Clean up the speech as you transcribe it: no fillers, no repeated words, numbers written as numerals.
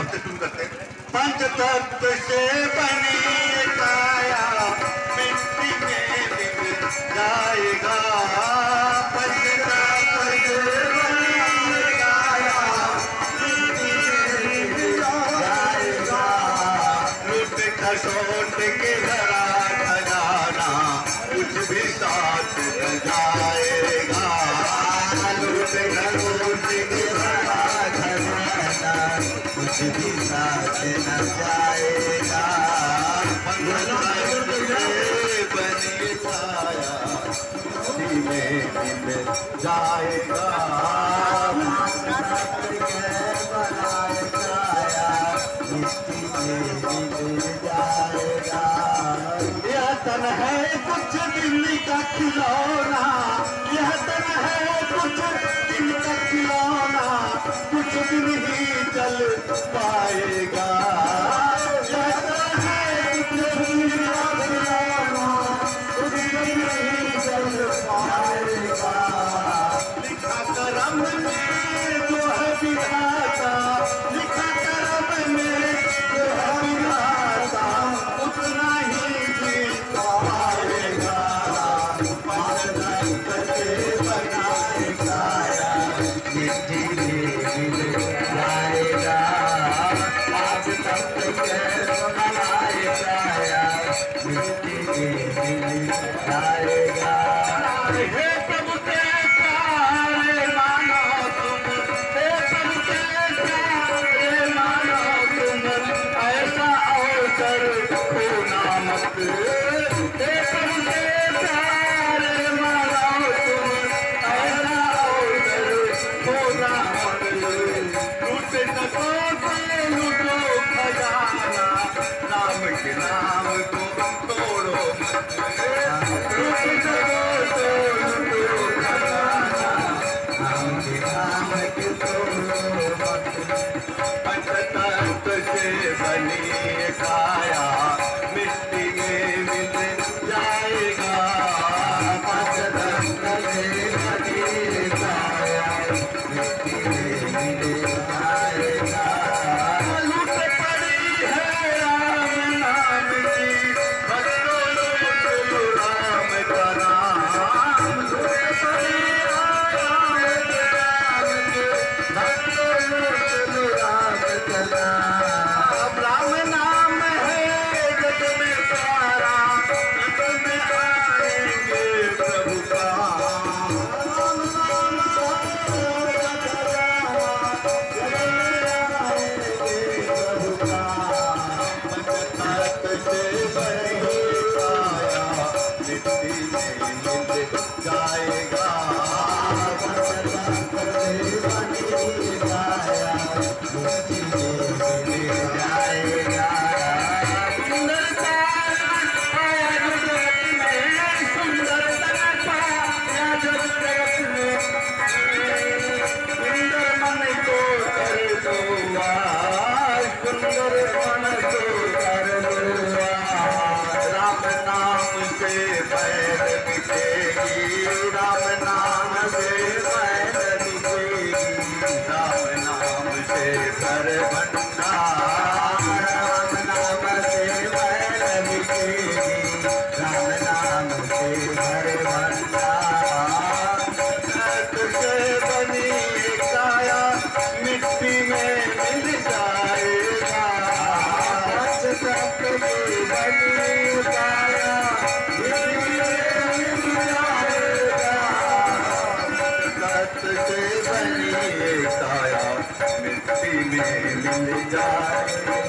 अब तक तुम करते पंच तत्व से बनी काया मिट्टी में मिल जाएगा। पंच तत्व से बनी काया मिट्टी में मिल जाएगा। लुट खसोट के भरा खजाना कुछ भी साथ न जाएगा। लुट खसोट के भरा खजाना कुछ भी साथ न जाएगा। बनी काया मिट्टी में मिल जाएगा। बनाए काया मिट्टी में मिल जाएगा। यह तन है कुछ दिन का खिलौना, यह तन है कुछ दिन का खिलौना, कुछ दिन ही चल पाएगा। यह तन है कुछ दिन का खिलौना, कुछ दिन ही चल पाएगा। लिखा करम में जो है विधाता, लिखा करम में जो है विधाता, उतना ही जी पाएगा। बनाए काया मिट्टी में मिल जाएगा। आज तक बनाए काया मिट्टी में मिल जाएगा। हे प्रभु के प्यारे मानो तुम, हे प्रभु के प्यारे मानो तुम, ऐसा अवसर खोना मत। हे प्रभु के प्यारे मानो तुम, ऐसा अवसर खोना मत। लूट सको तो लूटो खजाना, राम के नाम को तोड़ो मत। लूट सको तो लूटो खजाना, राम के नाम को तोड़ो मत। पंचतत्व से बनी काया मिट्टी में मिल जाएगा। पंचतत्व से बनी काया मिट्टी में मिल जाएगा। लूट पड़ी है राम नाम की, भक्तों लूट लो राम का नाम। लूट पड़ी है राम की, भक्तों लूट लो राम का नाम। राम नाम है जग में प्यारा, जग में आएंगे प्रभु का। राम नाम है जग में आएंगे प्रभु का। पंचतत्व से बनी काया मिट्टी में मिल जाएगा। पंचतत्व से बनी काया मिट्टी में मिल जाएगा। सुंदरता आया जगत में, सुंदरता पाया जगत में। सुंदर मन को कर दो वार, सुंदर मन को कर दो वार। राम नाम से बैर मिटेगी, राम नाम से बैर मिटेगी। राम नाम से घर भंडार, राम नाम से बैर मिटेगी। राम नाम से घर भंडार। तुझे बनी काया मिट्टी में मिल जाएगा। पंचतत्व से बनी काया मिट्टी में मिल जाएगा। पंचतत्व से बनी काया मिट्टी में मिल जाएगा।